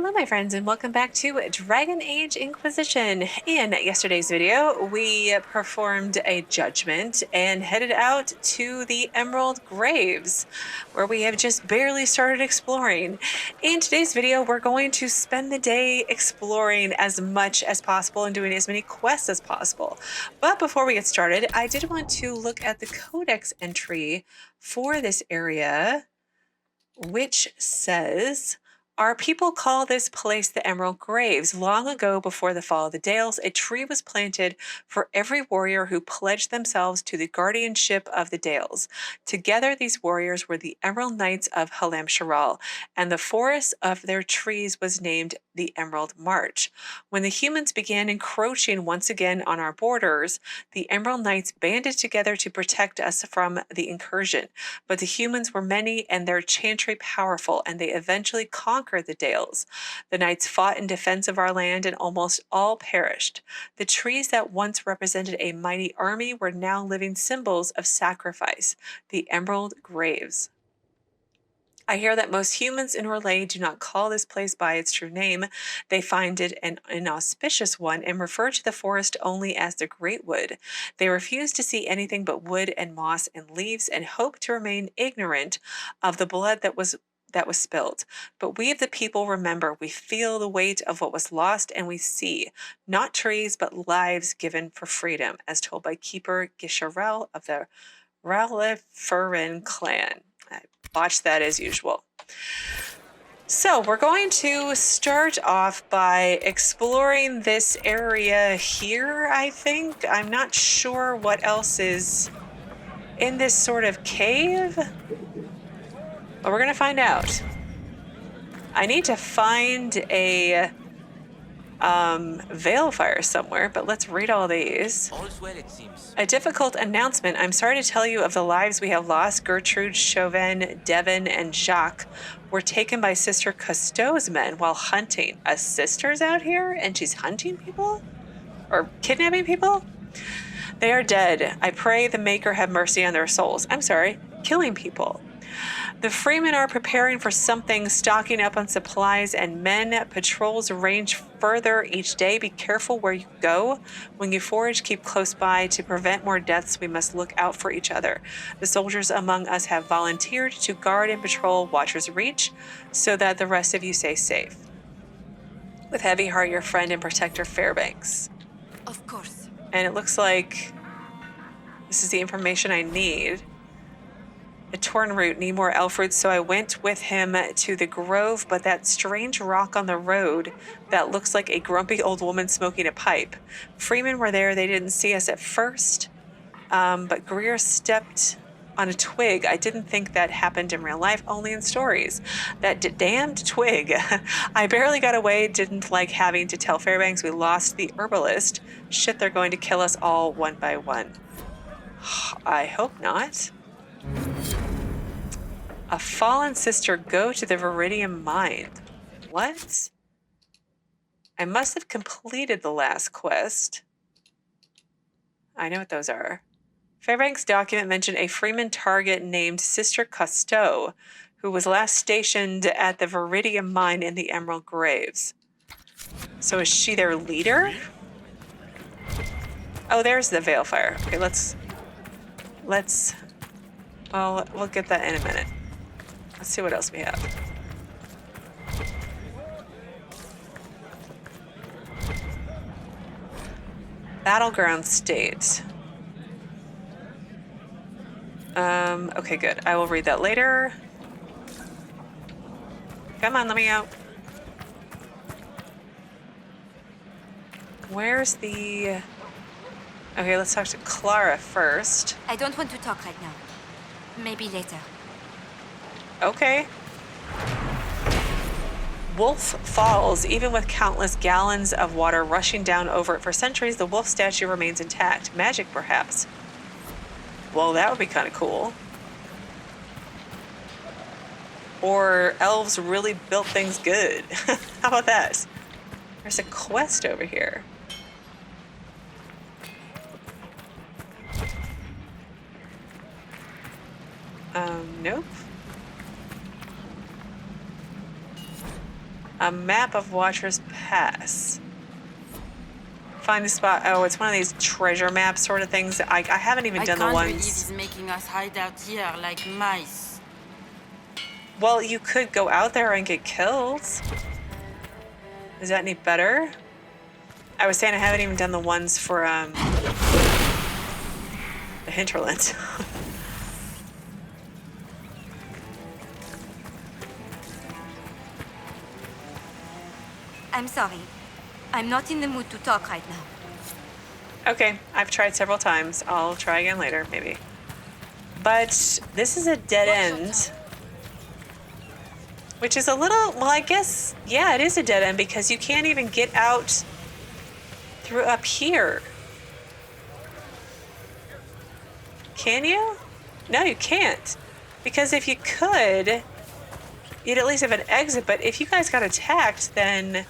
Hello my friends and welcome back to Dragon Age Inquisition. In yesterday's video we performed a judgment and headed out to the Emerald Graves where we have just barely started exploring. In today's video we're going to spend the day exploring as much as possible and doing as many quests as possible. But before we get started, I did want to look at the Codex entry for this area, which says, our people call this place the Emerald Graves. Long ago, before the fall of the Dales, a tree was planted for every warrior who pledged themselves to the guardianship of the Dales. Together, these warriors were the Emerald Knights of Halam-Sharal, and the forest of their trees was named the Emerald March. When the humans began encroaching once again on our borders, the Emerald Knights banded together to protect us from the incursion. But the humans were many and their chantry powerful, and they eventually conquered the Dales. The knights fought in defense of our land and almost all perished. The trees that once represented a mighty army were now living symbols of sacrifice, the Emerald Graves. I hear that most humans in Relay do not call this place by its true name. They find it an inauspicious one and refer to the forest only as the Great Wood. They refuse to see anything but wood and moss and leaves and hope to remain ignorant of the blood that was spilled. But we of the people remember, we feel the weight of what was lost, and we see, not trees, but lives given for freedom, as told by Keeper Gisharel of the Raleferin clan. I botched that as usual. So we're going to start off by exploring this area here, I think. I'm not sure what else is in this sort of cave, but we're going to find out. I need to find a veil fire somewhere, but let's read all these. All's well, it seems. A difficult announcement. I'm sorry to tell you of the lives we have lost. Gertrude, Chauvin, Devon, and Jacques were taken by Sister Costeau's men while hunting. A sister's out here and she's hunting people? Or kidnapping people? They are dead. I pray the Maker have mercy on their souls. I'm sorry, killing people. The freemen are preparing for something, stocking up on supplies and men. Patrols range further each day. Be careful where you go. When you forage, keep close by. To prevent more deaths, we must look out for each other. The soldiers among us have volunteered to guard and patrol Watcher's Reach so that the rest of you stay safe. With heavy heart, your friend and protector, Fairbanks. Of course. And it looks like this is the information I need. A torn root, need more elf roots, so I went with him to the grove, but that strange rock on the road that looks like a grumpy old woman smoking a pipe. Freemen were there, they didn't see us at first, but Greer stepped on a twig. I didn't think that happened in real life, only in stories. That damned twig. I barely got away, didn't like having to tell Fairbanks we lost the herbalist. Shit, they're going to kill us all one by one. I hope not. A fallen sister, go to the Veridian mine. What? I must have completed the last quest. I know what those are. Fairbanks' document mentioned a freeman target named Sister Costeau, who was last stationed at the Veridian mine in the Emerald Graves. So is she their leader? Oh, there's the veil fire. Okay, let's well, we'll get that in a minute. Let's see what else we have. Battleground state. Okay, good. I will read that later. Come on, let me out. Where's the... Okay, let's talk to Clara first. I don't want to talk right now. Maybe later. Okay. Wolf Falls. Even with countless gallons of water rushing down over it for centuries, the wolf statue remains intact. Magic, perhaps. Well, that would be kind of cool. Or elves really built things good. How about that? There's a quest over here. Nope. A map of Watcher's Pass. Find the spot. Oh, it's one of these treasure map sort of things. I haven't even done the ones. I can't believe he's making us hide out here like mice. Well, you could go out there and get killed. Is that any better? I was saying I haven't even done the ones for the hinterland. I'm sorry. I'm not in the mood to talk right now. Okay, I've tried several times. I'll try again later, maybe. But this is a dead end. Which is a little, well, I guess, yeah, it is a dead end because you can't even get out through up here. Can you? No, you can't. Because if you could, you'd at least have an exit. But if you guys got attacked, then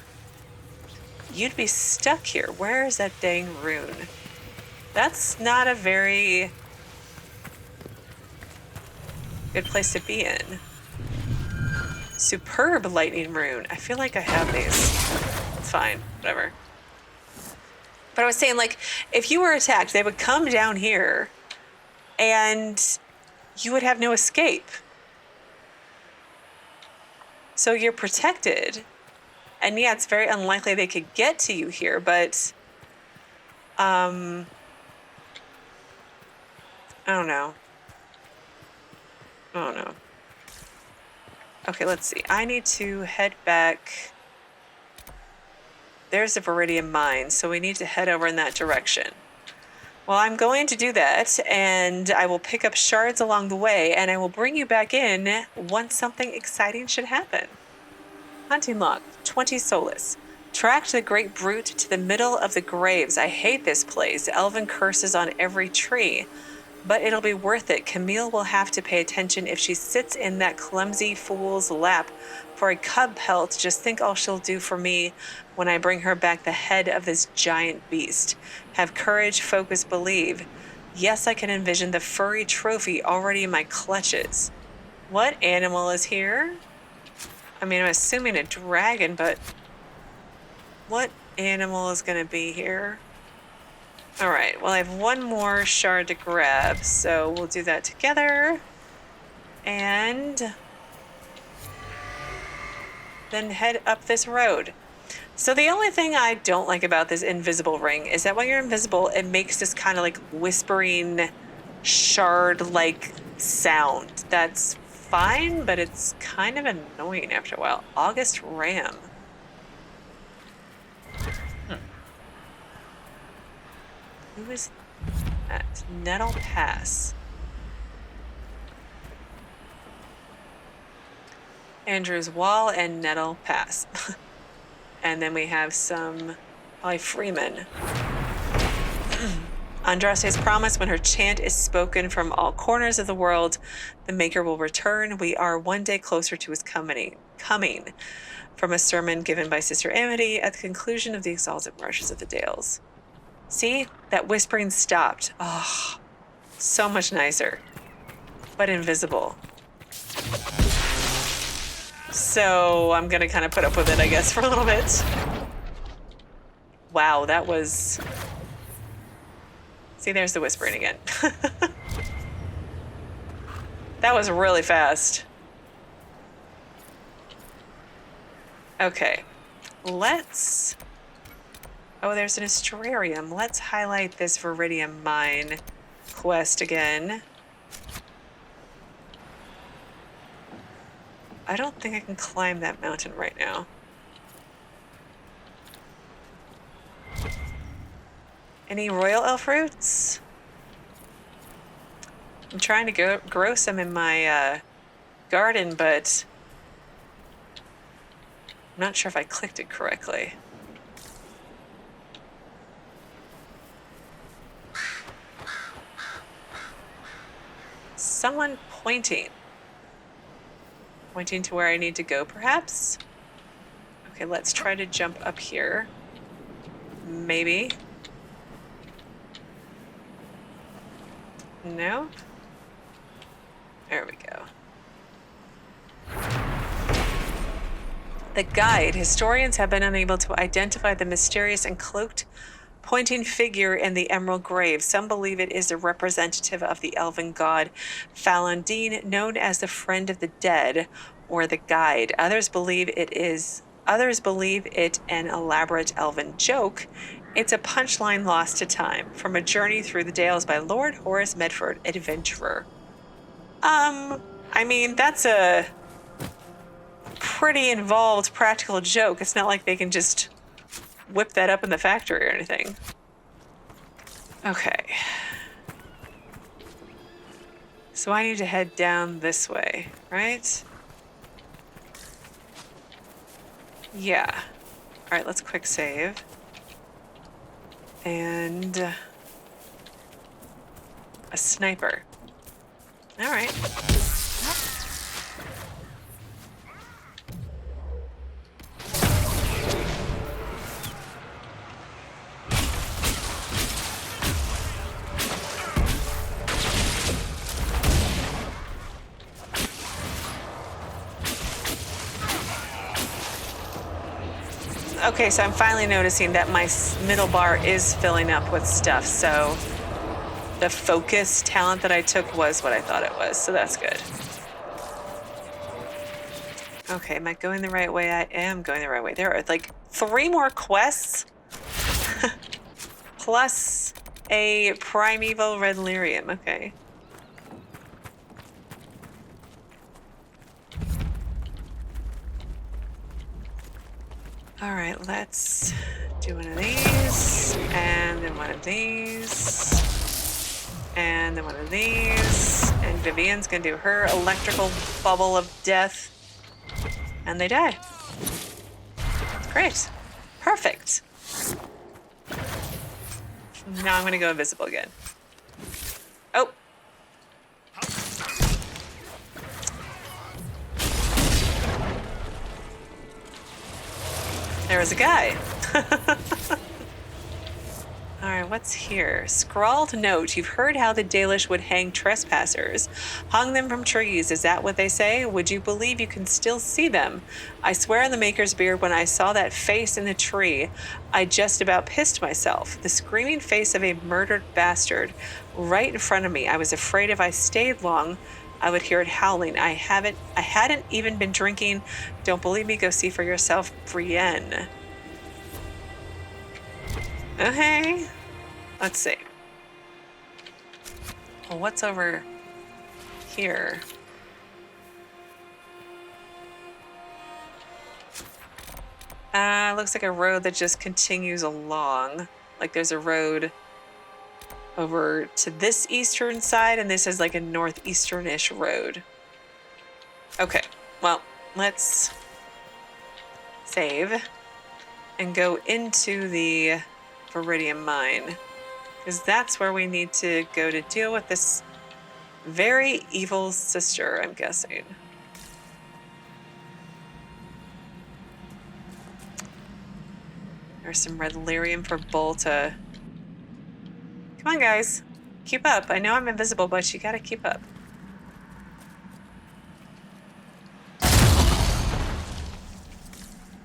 you'd be stuck here. Where is that dang rune? That's not a very good place to be in. Superb lightning rune. I feel like I have these. It's fine. Whatever. But I was saying, like, if you were attacked, they would come down here and you would have no escape. So you're protected. And yeah, it's very unlikely they could get to you here, but I don't know. I don't know. Okay, let's see. I need to head back. There's the Veridian mine, so we need to head over in that direction. Well, I'm going to do that, and I will pick up shards along the way, and I will bring you back in once something exciting should happen. Hunting log, 20 Solus. Tracked the great brute to the middle of the graves. I hate this place. Elven curses on every tree. But it'll be worth it. Camille will have to pay attention if she sits in that clumsy fool's lap for a cub pelt. Just think all she'll do for me when I bring her back the head of this giant beast. Have courage, focus, believe. Yes, I can envision the furry trophy already in my clutches. What animal is here? I mean, I'm assuming a dragon, but what animal is going to be here? All right, well, I have one more shard to grab, so we'll do that together. And then head up this road. So the only thing I don't like about this invisible ring is that when you're invisible, it makes this kind of like whispering shard-like sound. That's fine, but it's kind of annoying after a while. Auguste Ram. Who is that? Nettle Pass. Andrew's Wall and Nettle Pass. And then we have some probably Freeman. Andraste's promise, when her chant is spoken from all corners of the world, the Maker will return. We are one day closer to his coming. From a sermon given by Sister Amity at the conclusion of the exalted marshes of the Dales. See? That whispering stopped. Oh, so much nicer. But invisible. So I'm going to kind of put up with it, I guess, for a little bit. Wow, that was... See, there's the whispering again. That was really fast. Okay, let's... Oh, there's an astrarium. Let's highlight this Veridian mine quest again. I don't think I can climb that mountain right now. Any royal elf roots? I'm trying to grow some in my garden, but I'm not sure if I clicked it correctly. Someone pointing. Pointing to where I need to go, perhaps? Okay, let's try to jump up here. Maybe. No? There we go. The guide. Historians have been unable to identify the mysterious and cloaked pointing figure in the emerald grave. Some believe it is a representative of the elven god Falandine, known as the Friend of the Dead or the Guide. Others believe it an elaborate elven joke. It's a punchline lost to time from A Journey Through the Dales by Lord Horace Medford, adventurer. I mean, that's a pretty involved practical joke. It's not like they can just whip that up in the factory or anything. Okay. So I need to head down this way, right? Yeah. All right, let's quick save. And a sniper. All right. Okay, so I'm finally noticing that my middle bar is filling up with stuff, so the focus talent that I took was what I thought it was, so that's good. Okay, am I going the right way? I am going the right way. There are like 3 more quests plus a primeval red lyrium. Okay. All right, let's do one of these, and then one of these, and then one of these, and Vivienne's gonna do her electrical bubble of death, and they die. Great. Perfect. Now I'm gonna go invisible again. Oh. There was a guy. All right, what's here? Scrawled note. You've heard how the Dalish would hang trespassers. Hung them from trees. Is that what they say? Would you believe you can still see them? I swear on the Maker's beard, when I saw that face in the tree, I just about pissed myself. The screaming face of a murdered bastard right in front of me. I was afraid if I stayed long, I would hear it howling. I hadn't even been drinking. Don't believe me? Go see for yourself. Brienne. Okay. Let's see. Well, what's over here? Looks like a road that just continues along. Like there's a road over to this eastern side, and this is like a northeastern-ish road. Okay, well, let's save and go into the Veridian mine, because that's where we need to go to deal with this very evil sister, I'm guessing. There's some red lyrium for Bolta. Come on, guys. Keep up. I know I'm invisible, but you gotta keep up.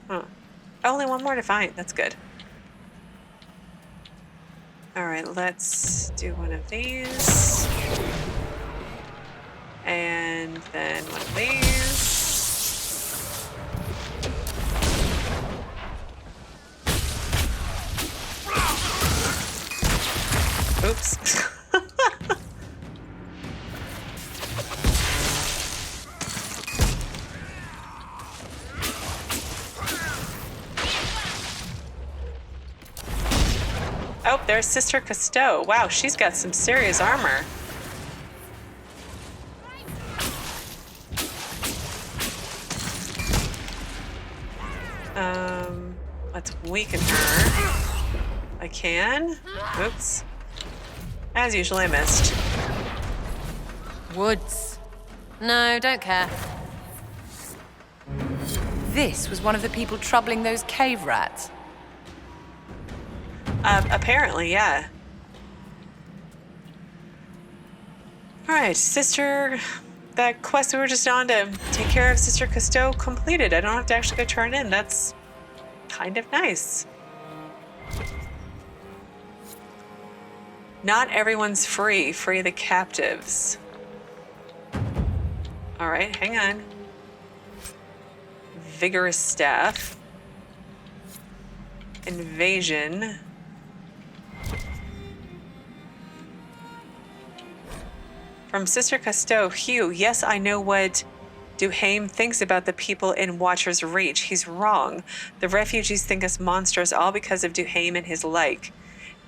Huh. Only one more to find. That's good. All right, let's do one of these. And then one of these. Oops. Oh, there's Sister Costeau. Wow, she's got some serious armor. Let's weaken her. I can. Oops. As usual, I missed. Woods. No, don't care. This was one of the people troubling those cave rats. Apparently, yeah. All right, Sister that quest we were just on to take care of Sister Costeau completed. I don't have to actually go turn in. That's kind of nice. Not everyone's free. Free the captives. All right, hang on. Vigorous staff. Invasion. From Sister Costeau, Hugh, yes, I know what Duhaime thinks about the people in Watcher's Reach. He's wrong. The refugees think us monsters all because of Duhaime and his like.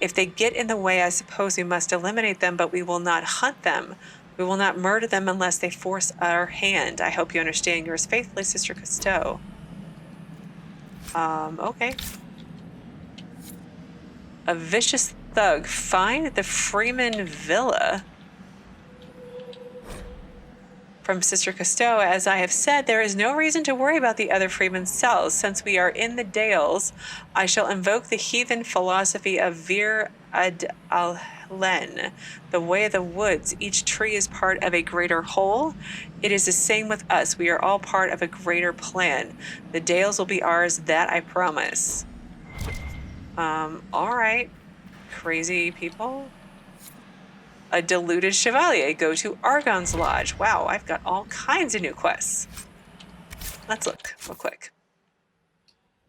If they get in the way, I suppose we must eliminate them, but we will not hunt them. We will not murder them unless they force our hand. I hope you understand. Yours faithfully, Sister Costeau. Okay. A vicious thug. Find the Freeman Villa. From Sister Costeau, as I have said, there is no reason to worry about the other Freeman's cells. Since we are in the Dales, I shall invoke the heathen philosophy of Vir ad Allen, the way of the woods. Each tree is part of a greater whole. It is the same with us. We are all part of a greater plan. The Dales will be ours, that I promise. All right, crazy people. A deluded Chevalier. Go to Argon's Lodge. Wow, I've got all kinds of new quests. Let's look real quick.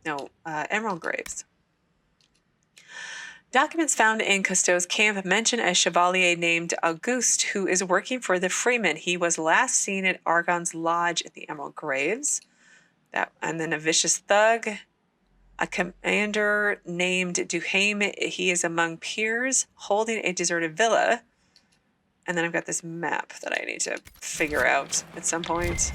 No, Emerald Graves. Documents found in Costeau's camp mention a Chevalier named Auguste who is working for the Freeman. He was last seen at Argon's Lodge at the Emerald Graves. And then a vicious thug. A commander named Duhaime. He is among peers holding a deserted villa. And then I've got this map that I need to figure out at some point.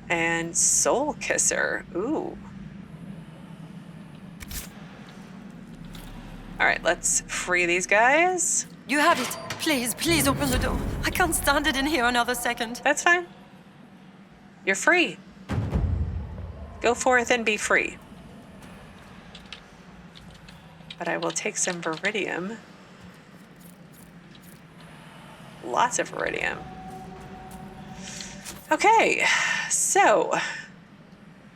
And Soul Kisser. Ooh. All right, let's free these guys. You have it. Please, please open the door. I can't stand it in here another second. That's fine. You're free. Go forth and be free. But I will take some Veridian. Lots of Veridian. Okay, so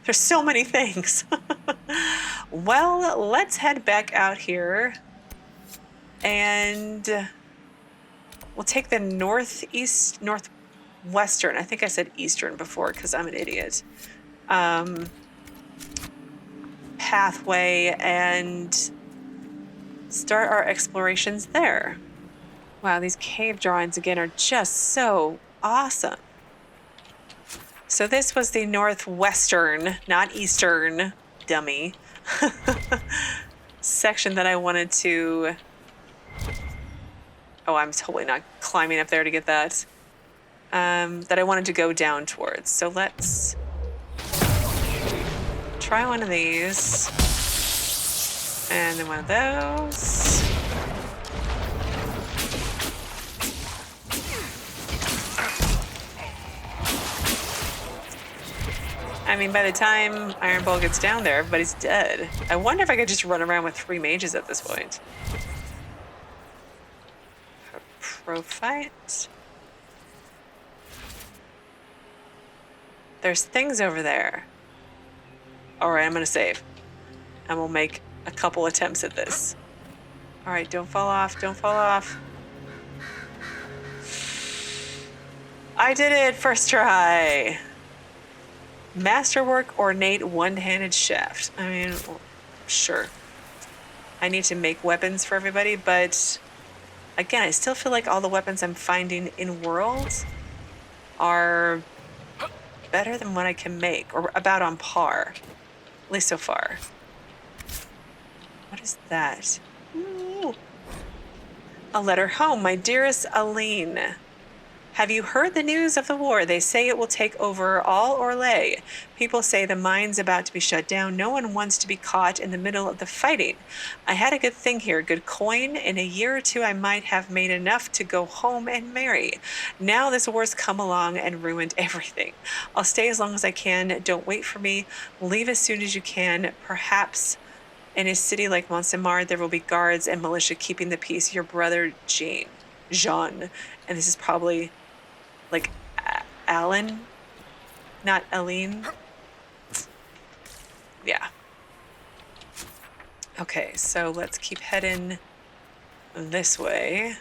there's so many things. Well, let's head back out here and we'll take the northwestern. I think I said eastern before because I'm an idiot. Pathway and start our explorations there. Wow, these cave drawings again are just so awesome. So this was the northwestern, not eastern, dummy, section that I wanted to... Oh, I'm totally not climbing up there to get that. That I wanted to go down towards. So let's try one of these. And then one of those. I mean, by the time Iron Bull gets down there, everybody's dead. I wonder if I could just run around with 3 mages at this point. Pro fight. There's things over there. All right, I'm gonna save. And we'll make a couple attempts at this. All right, don't fall off, don't fall off. I did it, first try. Masterwork ornate one-handed shaft. I mean, sure. I need to make weapons for everybody, but again, I still feel like all the weapons I'm finding in worlds are better than what I can make, or about on par, at least so far. What is that? Ooh. A letter home, my dearest Aline. Have you heard the news of the war? They say it will take over all Orlais. People say the mine's about to be shut down. No one wants to be caught in the middle of the fighting. I had a good thing here, good coin. In a year or two, I might have made enough to go home and marry. Now this war's come along and ruined everything. I'll stay as long as I can. Don't wait for me. Leave as soon as you can. Perhaps in a city like Montsemar, there will be guards and militia keeping the peace. Your brother, Jean. Jean. And this is probably like Alan, not Aline. Yeah. Okay, so let's keep heading this way.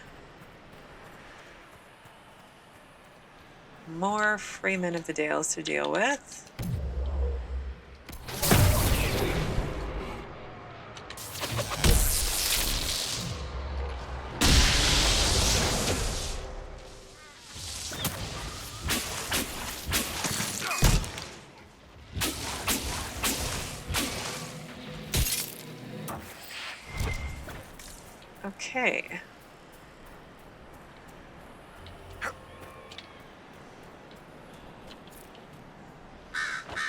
More freemen of the Dales to deal with. Okay.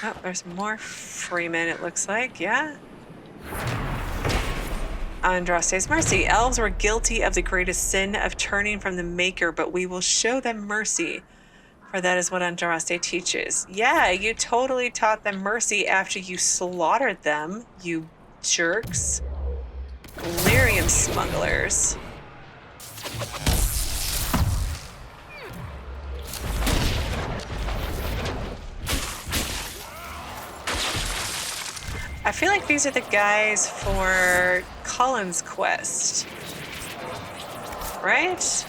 Oh, there's more freemen, it looks like, yeah? Andraste's mercy. Elves were guilty of the greatest sin of turning from the Maker, but we will show them mercy, for that is what Andraste teaches. Yeah, you totally taught them mercy after you slaughtered them, you jerks. Lyrium smugglers. I feel like these are the guys for Colin's quest, right?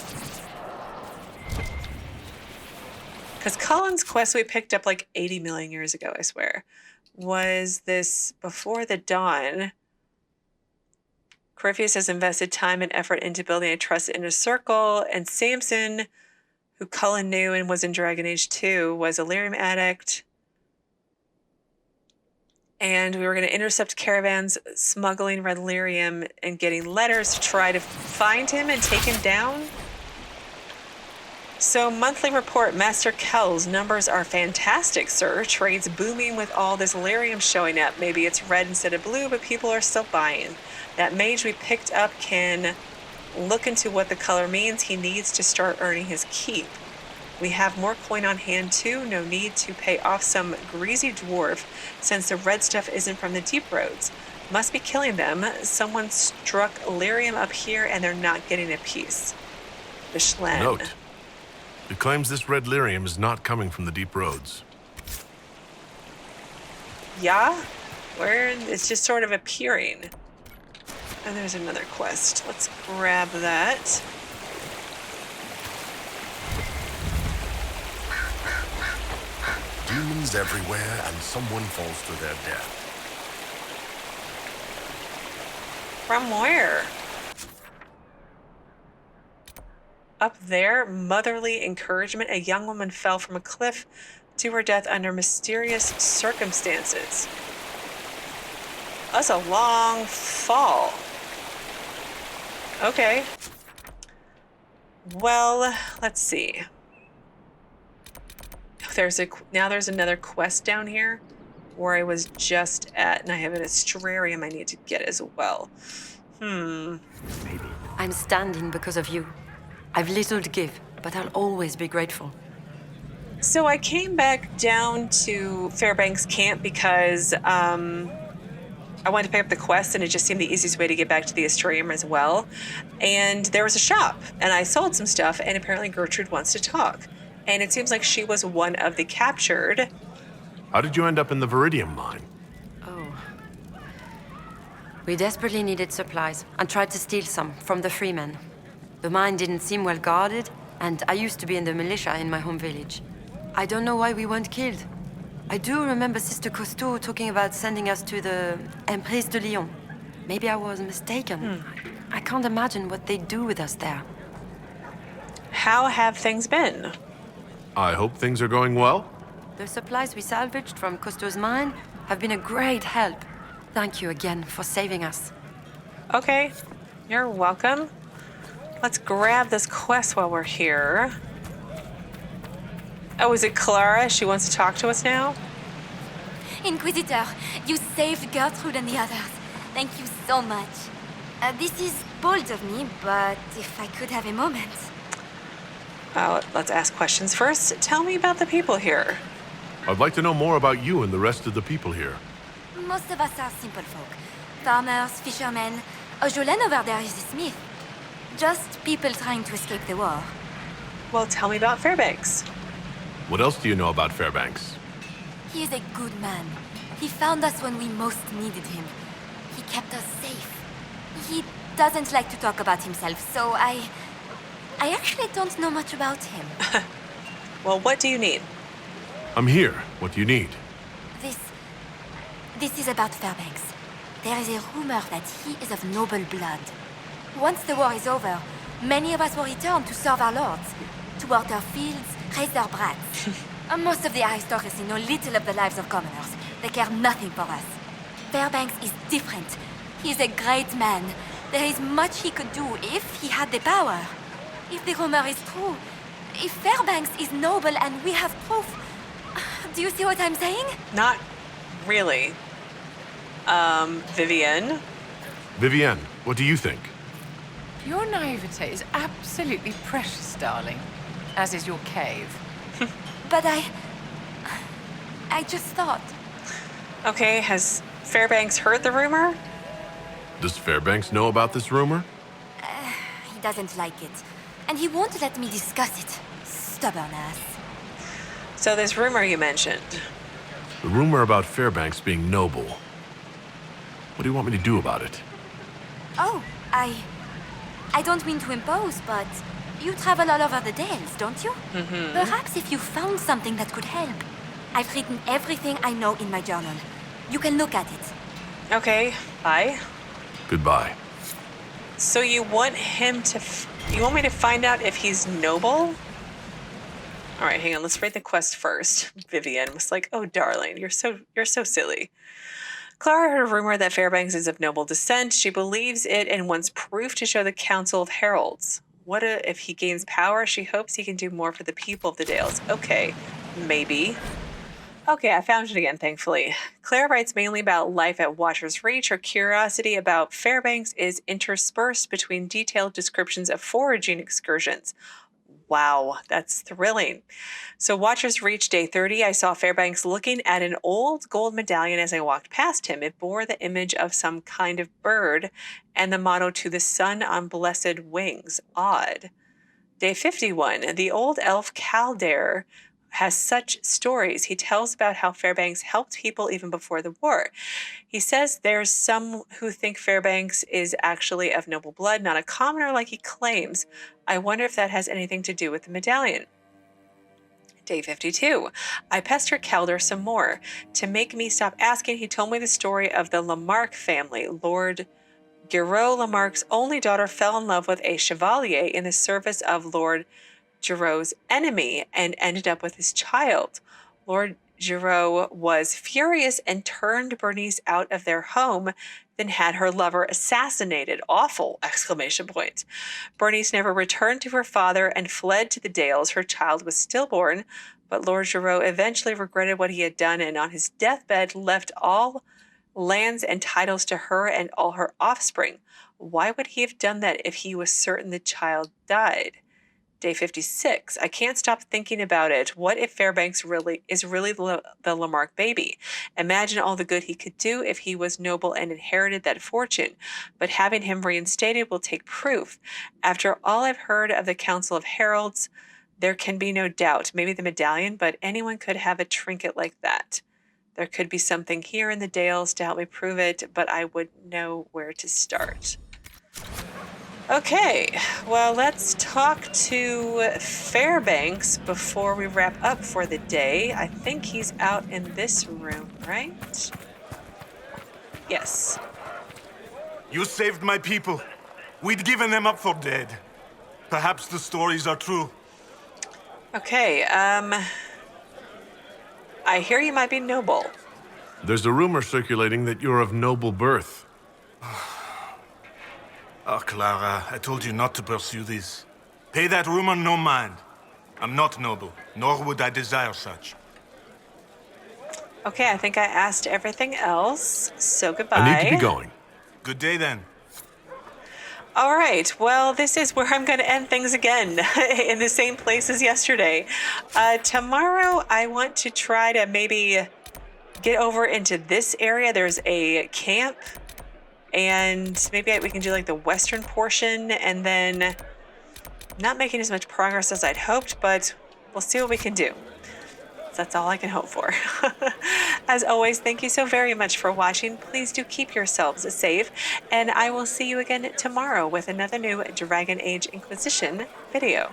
Because Colin's quest we picked up like 80 million years ago, I swear. Was this before the dawn? Corypheus has invested time and effort into building a trusted inner circle, and Samson, who Cullen knew and was in Dragon Age 2, was a lyrium addict. And we were going to intercept caravans smuggling red lyrium and getting letters to try to find him and take him down. So, monthly report, Master Kel's numbers are fantastic, sir. Trade's booming with all this lyrium showing up. Maybe it's red instead of blue, but people are still buying. That mage we picked up can look into what the color means. He needs to start earning his keep. We have more coin on hand too. No need to pay off some greasy dwarf since the red stuff isn't from the deep roads. Must be killing them. Someone struck lyrium up here and they're not getting a piece. The Schlen. Note. It claims this red lyrium is not coming from the deep roads. Yeah? Where? It's just sort of appearing. And there's another quest. Let's grab that. Demons everywhere, and someone falls to their death. From where? Up there, motherly encouragement. A young woman fell from a cliff to her death under mysterious circumstances. That's a long fall. Okay. Well, let's see. Now there's another quest down here where I was just at, and I have an astrarium I need to get as well. I'm standing because of you. I've little to give, but I'll always be grateful. So I came back down to Fairbanks camp because I wanted to pick up the quest, and it just seemed the easiest way to get back to the astrarium as well. And there was a shop, and I sold some stuff, and apparently Gertrude wants to talk. And it seems like she was one of the captured. How did you end up in the Veridian mine? Oh. We desperately needed supplies and tried to steal some from the freemen. The mine didn't seem well guarded, and I used to be in the militia in my home village. I don't know why we weren't killed. I do remember Sister Costeau talking about sending us to the Empress de Lyon. Maybe I was mistaken. I can't imagine what they'd do with us there. How have things been? I hope things are going well. The supplies we salvaged from Costeau's mine have been a great help. Thank you again for saving us. Okay, you're welcome. Let's grab this quest while we're here. Oh, is it Clara? She wants to talk to us now? Inquisitor, you saved Gertrude and the others. Thank you so much. This is bold of me, but if I could have a moment. Let's ask questions first. Tell me about the people here. I'd like to know more about you and the rest of the people here. Most of us are simple folk. Farmers, fishermen. Jolene over there is a smith. Just people trying to escape the war. Well, tell me about Fairbanks. What else do you know about Fairbanks? He is a good man. He found us when we most needed him. He kept us safe. He doesn't like to talk about himself, so I actually don't know much about him. Well, what do you need? I'm here. What do you need? This is about Fairbanks. There is a rumor that he is of noble blood. Once the war is over, many of us will return to serve our lords, to work their fields, raise their brats. Most of the aristocracy know little of the lives of commoners. They care nothing for us. Fairbanks is different. He is a great man. There is much he could do if he had the power. If the rumor is true, if Fairbanks is noble and we have proof... Do you see what I'm saying? Not really. Vivienne? Vivienne, what do you think? Your naivete is absolutely precious, darling. As is your cave. But I just thought... Okay, has Fairbanks heard the rumor? Does Fairbanks know about this rumor? He doesn't like it. And he won't let me discuss it. Stubborn ass. So this rumor you mentioned. The rumor about Fairbanks being noble. What do you want me to do about it? Oh, I don't mean to impose, but you travel all over the Dales, don't you? Mm-hmm. Perhaps if you found something that could help. I've written everything I know in my journal. You can look at it. Okay, bye. Goodbye. So you want him to... you want me to find out if he's noble? All right, hang on. Let's read the quest first. Vivienne was like, "Oh, darling, you're so silly." Clara heard a rumor that Fairbanks is of noble descent. She believes it and wants proof to show the Council of Heralds. What if he gains power? She hopes he can do more for the people of the Dales. Okay, maybe. Okay, I found it again, thankfully. Clara writes mainly about life at Watcher's Reach. Her curiosity about Fairbanks is interspersed between detailed descriptions of foraging excursions. Wow, that's thrilling. So Watcher's Reach, day 30, I saw Fairbanks looking at an old gold medallion as I walked past him. It bore the image of some kind of bird and the motto, "To the sun on blessed wings." Odd. Day 51, the old elf Kaldare has such stories. He tells about how Fairbanks helped people even before the war. He says there's some who think Fairbanks is actually of noble blood, not a commoner like he claims. I wonder if that has anything to do with the medallion. Day 52. I pestered Kaldare some more. To make me stop asking, he told me the story of the Lamarck family. Lord Giraud Lamarck's only daughter fell in love with a Chevalier in the service of Lord Giraud's enemy and ended up with his child. Lord Giraud was furious and turned Bernice out of their home, then had her lover assassinated. Awful! ! Bernice never returned to her father and fled to the Dales. Her child was stillborn, but Lord Giraud eventually regretted what he had done and on his deathbed left all lands and titles to her and all her offspring. Why would he have done that if he was certain the child died? Day 56. I can't stop thinking about it. What if Fairbanks is really the Lamarck baby? Imagine all the good he could do if he was noble and inherited that fortune. But having him reinstated will take proof. After all I've heard of the Council of Heralds, there can be no doubt. Maybe the medallion, but anyone could have a trinket like that. There could be something here in the Dales to help me prove it, but I wouldn't know where to start. Okay, well, let's talk to Fairbanks before we wrap up for the day. I think he's out in this room, right? Yes. You saved my people. We'd given them up for dead. Perhaps the stories are true. Okay, I hear you might be noble. There's a rumor circulating that you're of noble birth. Oh, Clara, I told you not to pursue this. Pay that rumor no mind. I'm not noble, nor would I desire such. Okay, I think I asked everything else, so goodbye. I need to be going. Good day, then. All right, well, this is where I'm going to end things again, in the same place as yesterday. Tomorrow, I want to try to maybe get over into this area. There's a camp And maybe we can do like the western portion, and then not making as much progress as I'd hoped, but we'll see what we can do. That's all I can hope for. As always, thank you so very much for watching. Please do keep yourselves safe, and I will see you again tomorrow with another new Dragon Age Inquisition video.